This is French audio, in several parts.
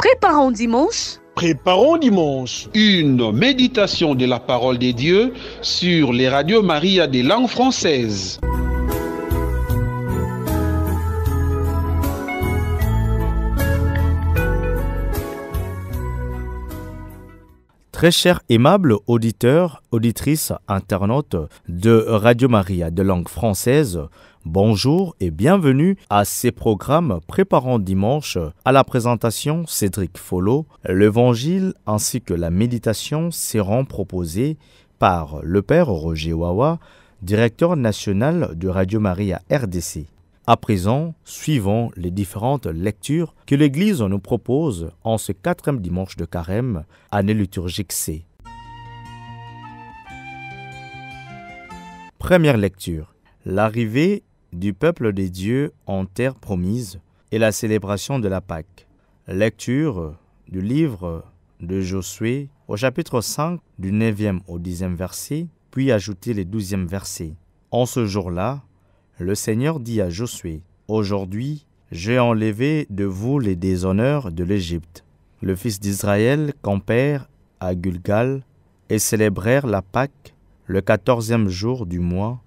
Préparons dimanche. Préparons dimanche. Une méditation de la parole de Dieu sur les radios Maria des langues françaises. Très chers aimables auditeurs, auditrices, internautes de Radio Maria de langue française, bonjour et bienvenue à ces programmes Préparons dimanche. À la présentation, Cédric Follo, l'évangile ainsi que la méditation seront proposés par le Père Roger Wawa, directeur national de Radio Maria RDC. À présent, suivons les différentes lectures que l'Église nous propose en ce 4e dimanche de Carême, année liturgique C. Première lecture. L'arrivée du peuple des dieux en terre promise et la célébration de la Pâque. Lecture du livre de Josué au chapitre 5 du 9e au 10e verset, puis ajouter les 12e versets. En ce jour-là, le Seigneur dit à Josué, « Aujourd'hui, j'ai enlevé de vous les déshonneurs de l'Égypte. » Le fils d'Israël campèrent à Gilgal et célébrèrent la Pâque le 14e jour du mois,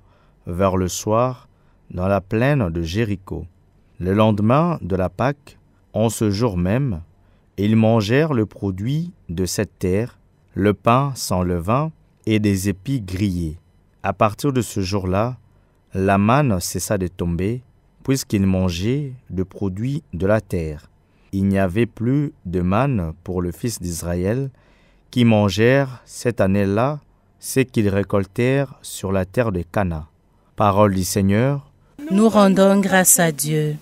vers le soir, dans la plaine de Jéricho. Le lendemain de la Pâque, en ce jour même, ils mangèrent le produit de cette terre, le pain sans levain et des épis grillés. À partir de ce jour-là, la manne cessa de tomber, puisqu'ils mangeaient le produit de la terre. Il n'y avait plus de manne pour le fils d'Israël, qui mangèrent cette année-là ce qu'ils récoltèrent sur la terre de Cana. Parole du Seigneur. Nous rendons grâce à Dieu.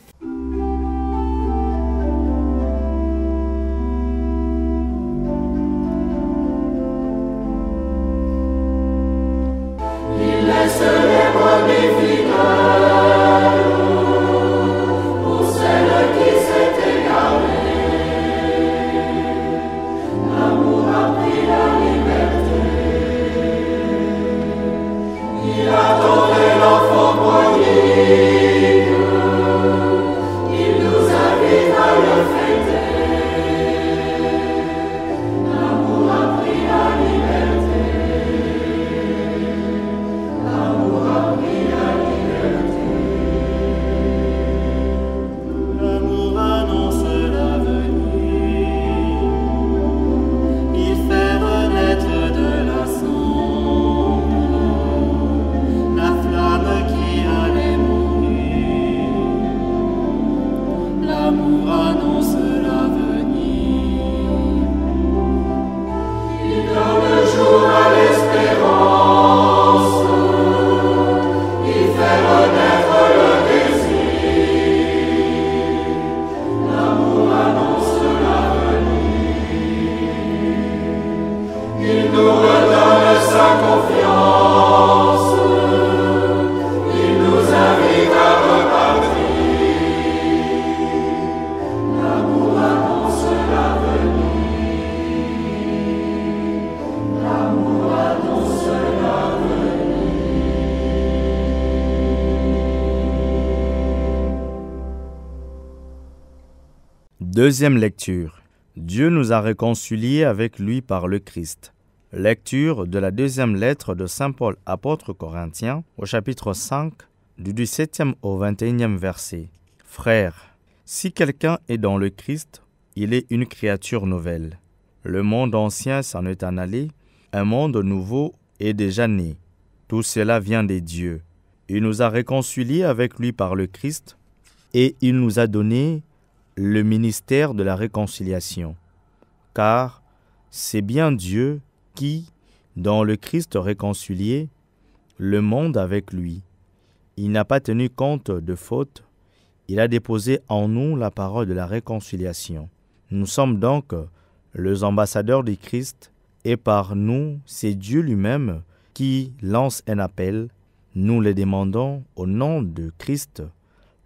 Deuxième lecture. Dieu nous a réconciliés avec lui par le Christ. Lecture de la deuxième lettre de Saint Paul, apôtre Corinthiens, au chapitre 5, du 17e au 21e verset. Frères, si quelqu'un est dans le Christ, il est une créature nouvelle. Le monde ancien s'en est en allé, un monde nouveau est déjà né. Tout cela vient des dieux. Il nous a réconciliés avec lui par le Christ, et il nous a donné le ministère de la réconciliation. Car c'est bien Dieu qui, dans le Christ réconcilié, le monde avec lui. Il n'a pas tenu compte de faute, il a déposé en nous la parole de la réconciliation. Nous sommes donc les ambassadeurs du Christ, et par nous, c'est Dieu lui-même qui lance un appel. Nous le demandons au nom de Christ,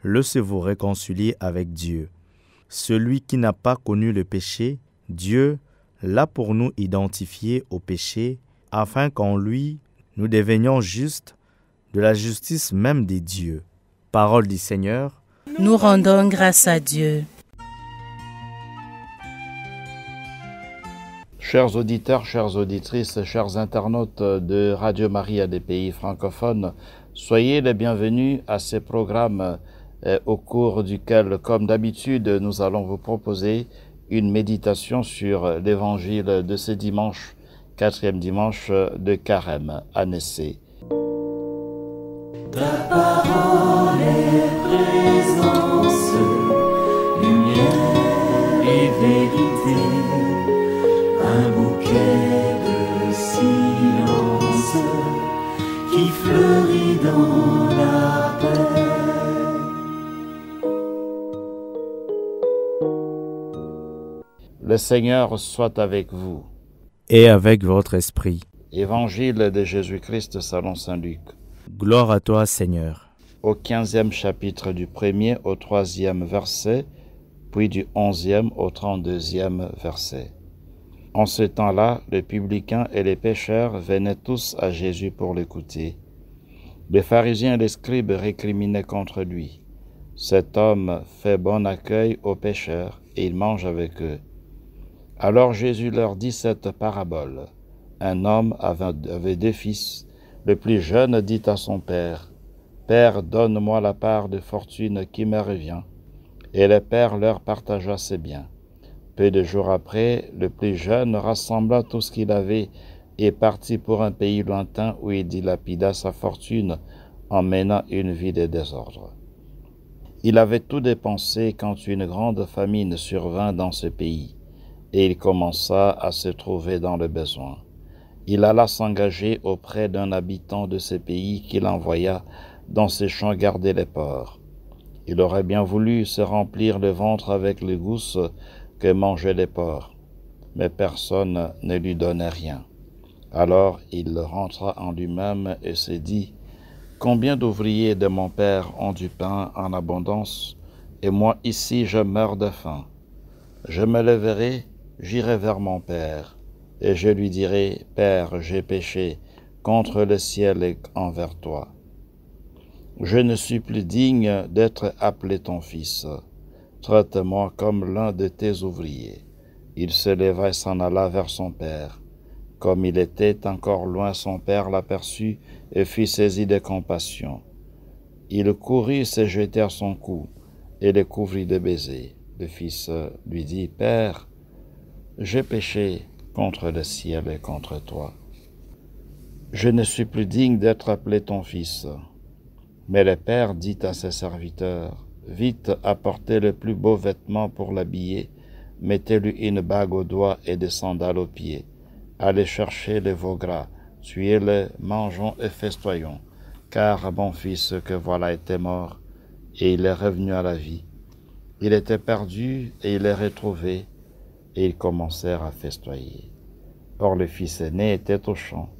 laissez-vous réconcilier avec Dieu. Celui qui n'a pas connu le péché, Dieu l'a pour nous identifié au péché, afin qu'en lui, nous devenions justes de la justice même des dieux. Parole du Seigneur. Nous rendons grâce à Dieu. Chers auditeurs, chères auditrices, chers internautes de Radio Maria des pays francophones, soyez les bienvenus à ces programmes au cours duquel, comme d'habitude, nous allons vous proposer une méditation sur l'évangile de ce dimanche, 4e dimanche de Carême, année C. Ta parole est présence, lumière et vérité, un bouquet de silence qui fleurit dans la paix. Le Seigneur soit avec vous. Et avec votre esprit. Évangile de Jésus-Christ selon saint Luc. Gloire à toi, Seigneur. Au 15e chapitre du 1er au 3e verset, puis du 11e au 32e verset. En ce temps-là, les publicains et les pécheurs venaient tous à Jésus pour l'écouter. Les pharisiens et les scribes récriminaient contre lui. Cet homme fait bon accueil aux pécheurs et il mange avec eux. Alors Jésus leur dit cette parabole. Un homme avait 2 fils. Le plus jeune dit à son père, « Père, donne-moi la part de fortune qui me revient. » Et le père leur partagea ses biens. Peu de jours après, le plus jeune rassembla tout ce qu'il avait et partit pour un pays lointain où il dilapida sa fortune en menant une vie de désordre. Il avait tout dépensé quand une grande famine survint dans ce pays, et il commença à se trouver dans le besoin. Il alla s'engager auprès d'un habitant de ce pays qu'il envoya dans ses champs garder les porcs. Il aurait bien voulu se remplir le ventre avec les gousses que mangeaient les porcs, mais personne ne lui donnait rien. Alors il rentra en lui-même et se dit, « Combien d'ouvriers de mon père ont du pain en abondance, et moi ici je meurs de faim. Je me leverai, j'irai vers mon père, et je lui dirai, « Père, j'ai péché contre le ciel et envers toi. Je ne suis plus digne d'être appelé ton fils. Traite-moi comme l'un de tes ouvriers. » Il se leva et s'en alla vers son père. Comme il était encore loin, son père l'aperçut et fut saisi de compassion. Il courut se jeter à son cou et le couvrit de baisers. Le fils lui dit, « Père, j'ai péché contre le ciel et contre toi. Je ne suis plus digne d'être appelé ton fils. » Mais le père dit à ses serviteurs, « Vite, apportez le plus beau vêtement pour l'habiller, mettez-lui une bague au doigt et des sandales aux pieds. Allez chercher les veaux gras, tuez-les, mangeons et festoyons, car mon fils que voilà était mort, et il est revenu à la vie. Il était perdu et il est retrouvé, et ils commencèrent à festoyer. Or le fils aîné était au champ.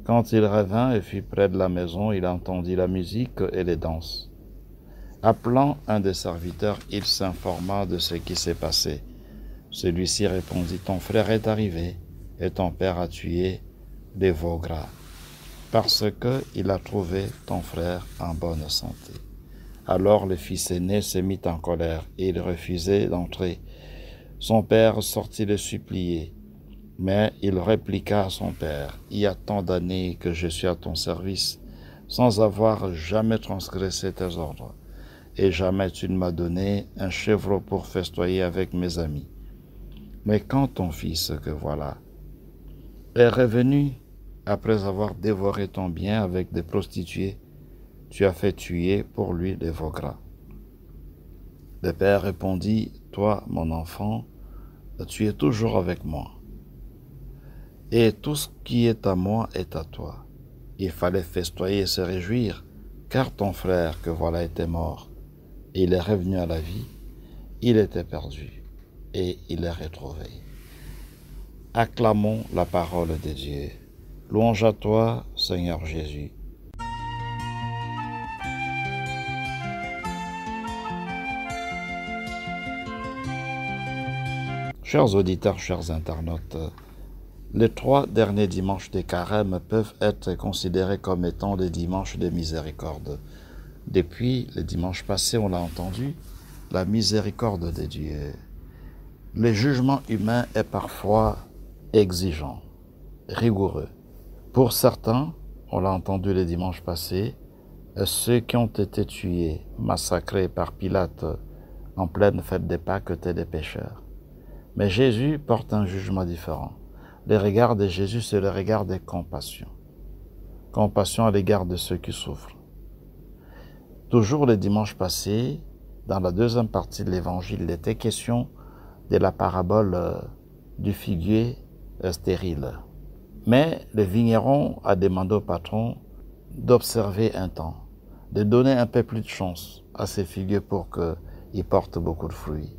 Quand il revint et fut près de la maison, il entendit la musique et les danses. Appelant un des serviteurs, il s'informa de ce qui s'est passé. Celui-ci répondit, « Ton frère est arrivé, et ton père a tué des veaux gras, parce qu'il a trouvé ton frère en bonne santé. » Alors le fils aîné se mit en colère, et il refusait d'entrer. Son père sortit le supplier. Mais il répliqua à son père, « Il y a tant d'années que je suis à ton service, sans avoir jamais transgressé tes ordres, et jamais tu ne m'as donné un chevreau pour festoyer avec mes amis. Mais quand ton fils, que voilà, est revenu après avoir dévoré ton bien avec des prostituées, tu as fait tuer pour lui des veaux gras. » Le père répondit, « Toi, mon enfant, tu es toujours avec moi. Et tout ce qui est à moi est à toi. Il fallait festoyer et se réjouir, car ton frère que voilà était mort, et il est revenu à la vie, il était perdu, et il est retrouvé. » Acclamons la parole de Dieu. Louange à toi, Seigneur Jésus. Chers auditeurs, chers internautes, les 3 derniers dimanches des Carême peuvent être considérés comme étant des dimanches de miséricorde. Depuis le dimanche passé, on l'a entendu, la miséricorde de Dieu. Le jugement humain est parfois exigeant, rigoureux. Pour certains, on l'a entendu le dimanche passé, ceux qui ont été tués, massacrés par Pilate en pleine fête des Pâques étaient des pécheurs. Mais Jésus porte un jugement différent. Le regard de Jésus, c'est le regard de compassion. Compassion à l'égard de ceux qui souffrent. Toujours le dimanche passé, dans la deuxième partie de l'évangile, il était question de la parabole du figuier stérile. Mais le vigneron a demandé au patron d'observer un temps, de donner un peu plus de chance à ces figuiers pour qu'ils portent beaucoup de fruits.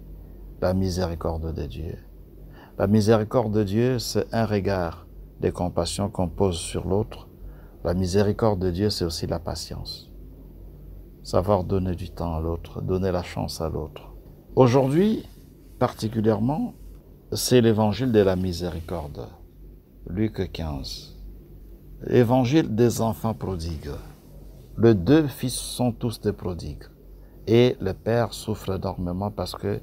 La miséricorde de Dieu. La miséricorde de Dieu, c'est un regard de compassion qu'on pose sur l'autre. La miséricorde de Dieu, c'est aussi la patience. Savoir donner du temps à l'autre, donner la chance à l'autre. Aujourd'hui, particulièrement, c'est l'évangile de la miséricorde. Luc 15. L'évangile des enfants prodigues. Les deux fils sont tous des prodigues. Et le père souffre énormément parce que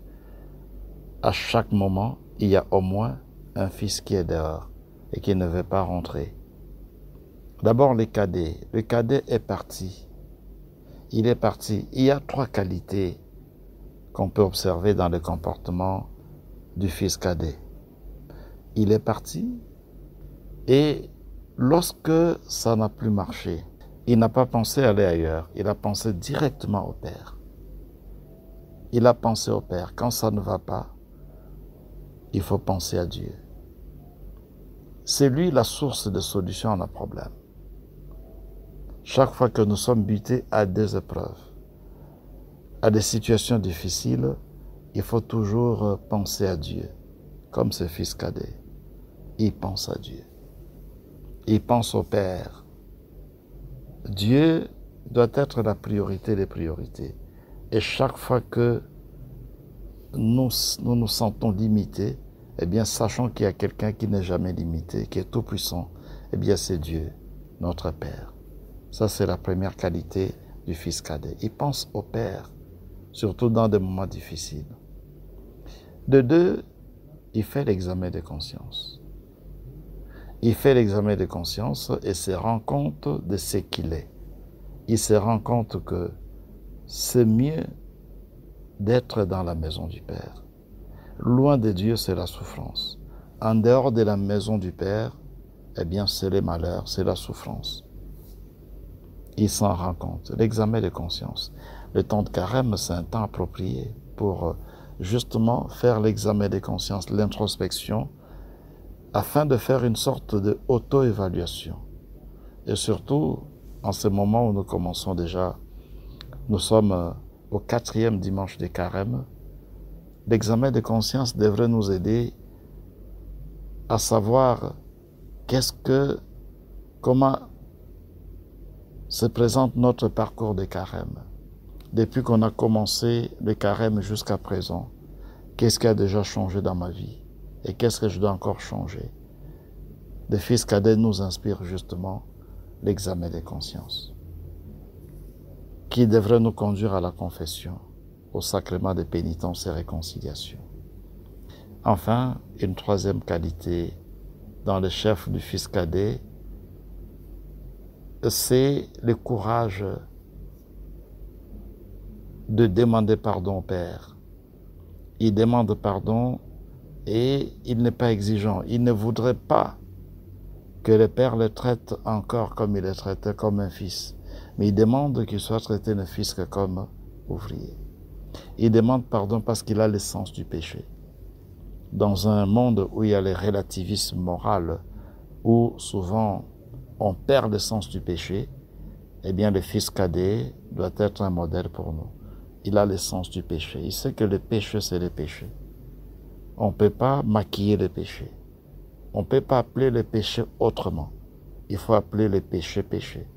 à chaque moment, il y a au moins un fils qui est dehors et qui ne veut pas rentrer. D'abord, le cadet. Le cadet est parti. Il est parti. Il y a 3 qualités qu'on peut observer dans le comportement du fils cadet. Il est parti et lorsque ça n'a plus marché, il n'a pas pensé aller ailleurs. Il a pensé directement au Père. Il a pensé au Père. Quand ça ne va pas, il faut penser à Dieu. C'est lui la source de solution à nos problèmes. Chaque fois que nous sommes butés à des épreuves, à des situations difficiles, il faut toujours penser à Dieu, comme ce fils cadet. Il pense à Dieu. Il pense au Père. Dieu doit être la priorité des priorités. Et chaque fois que nous nous sentons limités, eh bien, sachons qu'il y a quelqu'un qui n'est jamais limité, qui est tout puissant. Eh bien, c'est Dieu, notre Père. Ça, c'est la première qualité du fils cadet. Il pense au Père, surtout dans des moments difficiles. De 2, il fait l'examen de conscience. Il fait l'examen de conscience et se rend compte de ce qu'il est. Il se rend compte que c'est mieux d'être dans la maison du Père. Loin de Dieu, c'est la souffrance. En dehors de la maison du Père, eh bien, c'est les malheurs, c'est la souffrance. Il s'en rend compte. L'examen de conscience. Le temps de carême, c'est un temps approprié pour justement faire l'examen de conscience, l'introspection, afin de faire une sorte de auto-évaluation. Et surtout, en ce moment où nous commençons déjà, nous sommes au 4e dimanche de carême, l'examen de conscience devrait nous aider à savoir comment se présente notre parcours de carême. Depuis qu'on a commencé le carême jusqu'à présent, qu'est-ce qui a déjà changé dans ma vie? Et qu'est-ce que je dois encore changer? Le fils cadet nous inspire justement l'examen de conscience, qui devrait nous conduire à la confession, au sacrement de pénitence et réconciliation. Enfin, une 3e qualité dans le chef du fils cadet, c'est le courage de demander pardon au Père. Il demande pardon et il n'est pas exigeant. Il ne voudrait pas que le Père le traite encore comme il le traitait, comme un fils. Mais il demande qu'il soit traité ne fût-ce que comme ouvrier. Il demande pardon parce qu'il a le sens du péché. Dans un monde où il y a le relativisme moral, où souvent on perd le sens du péché, eh bien le fils cadet doit être un modèle pour nous. Il a le sens du péché. Il sait que le péché, c'est le péché. On ne peut pas maquiller le péché. On ne peut pas appeler le péché autrement. Il faut appeler le péché péché.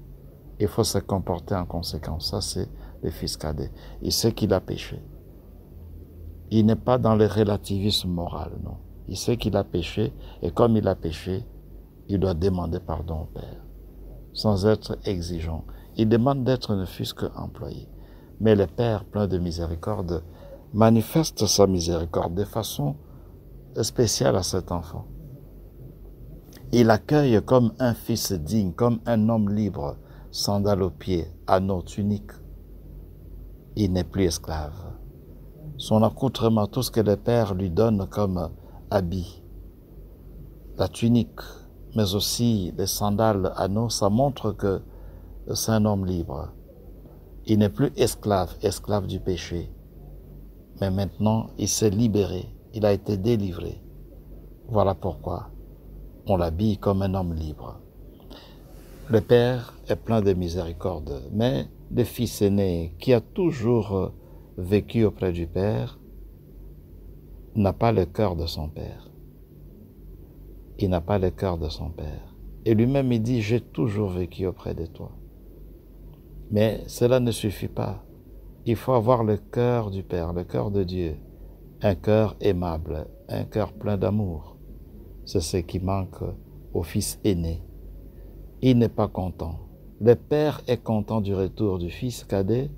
Il faut se comporter en conséquence. Ça, c'est le fils cadet. Il sait qu'il a péché. Il n'est pas dans le relativisme moral, non. Il sait qu'il a péché, et comme il a péché, il doit demander pardon au Père, sans être exigeant. Il demande d'être ne fût-ce qu'employé. Mais le Père, plein de miséricorde, manifeste sa miséricorde de façon spéciale à cet enfant. Il l'accueille comme un fils digne, comme un homme libre, sandales aux pieds, anneau, tunique. Il n'est plus esclave. Son accoutrement, tout ce que le Père lui donne comme habit, la tunique, mais aussi les sandales, anneaux, ça montre que c'est un homme libre. Il n'est plus esclave du péché. Mais maintenant, il s'est libéré, il a été délivré. Voilà pourquoi on l'habille comme un homme libre. Le Père est plein de miséricorde, mais le fils aîné qui a toujours vécu auprès du Père n'a pas le cœur de son Père. Il n'a pas le cœur de son Père. Et lui-même, il dit, j'ai toujours vécu auprès de toi. Mais cela ne suffit pas. Il faut avoir le cœur du Père, le cœur de Dieu, un cœur aimable, un cœur plein d'amour. C'est ce qui manque au fils aîné. Il n'est pas content. Le Père est content du retour du fils cadet,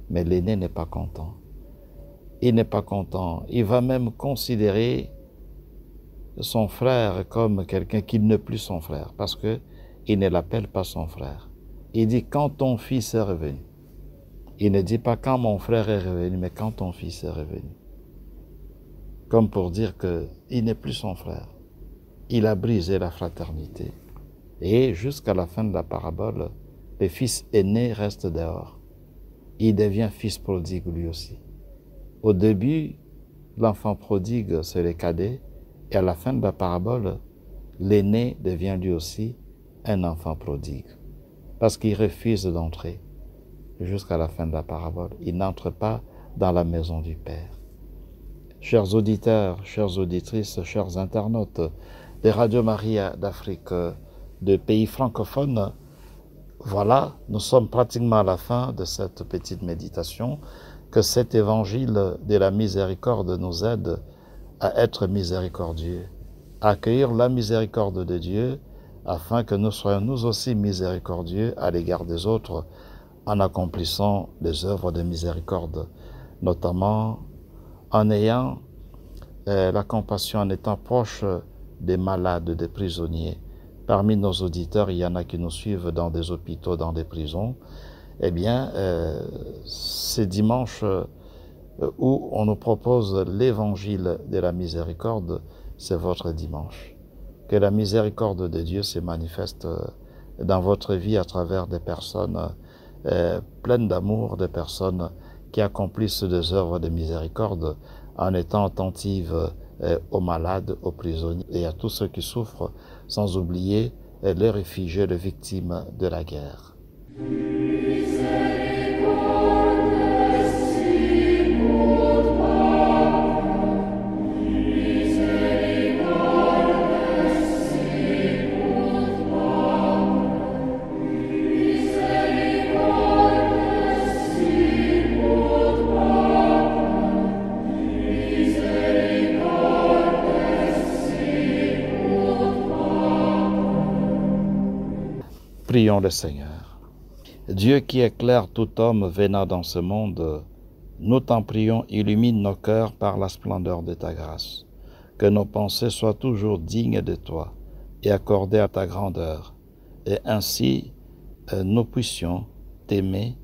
mais l'aîné n'est pas content. Il n'est pas content. Il va même considérer son frère comme quelqu'un qui n'est plus son frère, parce qu'il ne l'appelle pas son frère. Il dit quand ton fils est revenu. Il ne dit pas quand mon frère est revenu, mais quand ton fils est revenu. Comme pour dire qu'il n'est plus son frère. Il a brisé la fraternité. Et jusqu'à la fin de la parabole, le fils aîné reste dehors. Il devient fils prodigue lui aussi. Au début, l'enfant prodigue, c'est le cadet, et à la fin de la parabole, l'aîné devient lui aussi un enfant prodigue. Parce qu'il refuse d'entrer jusqu'à la fin de la parabole. Il n'entre pas dans la maison du Père. Chers auditeurs, chères auditrices, chers internautes des Radio Maria d'Afrique, de pays francophones, voilà, nous sommes pratiquement à la fin de cette petite méditation. Que cet évangile de la miséricorde nous aide à être miséricordieux, à accueillir la miséricorde de Dieu, afin que nous soyons nous aussi miséricordieux à l'égard des autres, en accomplissant les œuvres de miséricorde, notamment en ayant la compassion, en étant proche des malades, des prisonniers. Parmi nos auditeurs, il y en a qui nous suivent dans des hôpitaux, dans des prisons. Eh bien, ces dimanches où on nous propose l'évangile de la miséricorde, c'est votre dimanche. Que la miséricorde de Dieu se manifeste dans votre vie à travers des personnes pleines d'amour, des personnes qui accomplissent des œuvres de miséricorde en étant attentives aux malades, aux prisonniers et à tous ceux qui souffrent, sans oublier les réfugiés, les victimes de la guerre. Prions le Seigneur. Dieu qui éclaire tout homme venant dans ce monde, nous t'en prions, illumine nos cœurs par la splendeur de ta grâce. Que nos pensées soient toujours dignes de toi et accordées à ta grandeur, et ainsi nous puissions t'aimer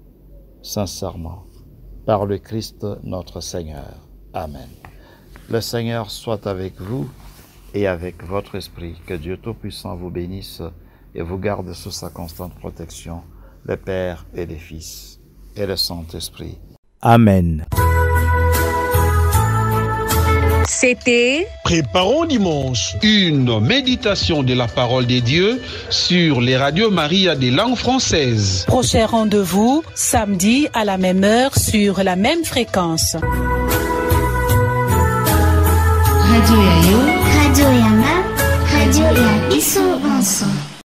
sincèrement. Par le Christ notre Seigneur. Amen. Le Seigneur soit avec vous et avec votre esprit. Que Dieu Tout-Puissant vous bénisse et vous garde sous sa constante protection, le Père et le Fils et le Saint-Esprit. Amen. C'était Préparons dimanche. Une méditation de la parole des dieux sur les radios Maria des langues françaises. prochain rendez-vous samedi à la même heure sur la même fréquence. Radio Yayo, Radio Yama, Radio Ya Iso Vincent.